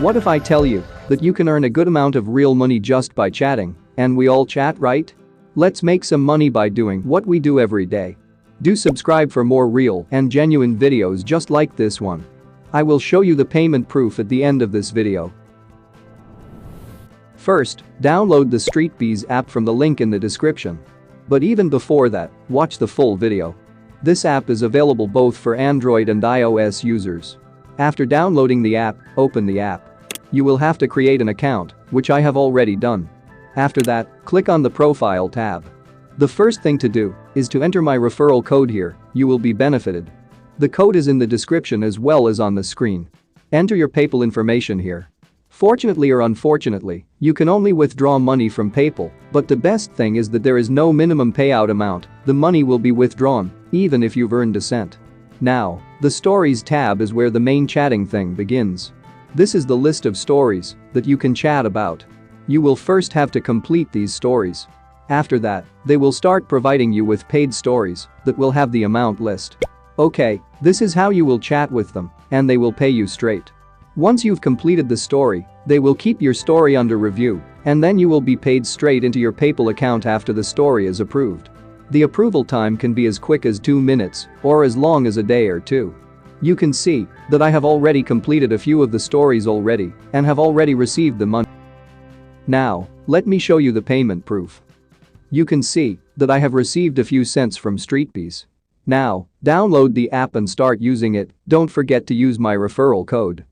What if I tell you that you can earn a good amount of real money just by chatting, and we all chat, right? Let's make some money by doing what we do every day. Do subscribe for more real and genuine videos just like this one. I will show you the payment proof at the end of this video. First, download the Streetbees app from the link in the description. But even before that, watch the full video. This app is available both for Android and iOS users. After downloading the app, open the app. You will have to create an account, which I have already done. After that, click on the Profile tab. The first thing to do is to enter my referral code here. You will be benefited. The code is in the description as well as on the screen. Enter your PayPal information here. Fortunately or unfortunately, you can only withdraw money from PayPal, but the best thing is that there is no minimum payout amount. The money will be withdrawn, even if you've earned a cent. Now, the Stories tab is where the main chatting thing begins. This is the list of stories that you can chat about. You will first have to complete these stories. After that, they will start providing you with paid stories that will have the amount list. Okay, this is how you will chat with them, and they will pay you straight. Once you've completed the story, they will keep your story under review, and then you will be paid straight into your PayPal account after the story is approved. The approval time can be as quick as 2 minutes or as long as a day or two. You can see that I have already completed a few of the stories already and have already received the money. Now, let me show you the payment proof. You can see that I have received a few cents from Streetbees. Now, download the app and start using it. Don't forget to use my referral code.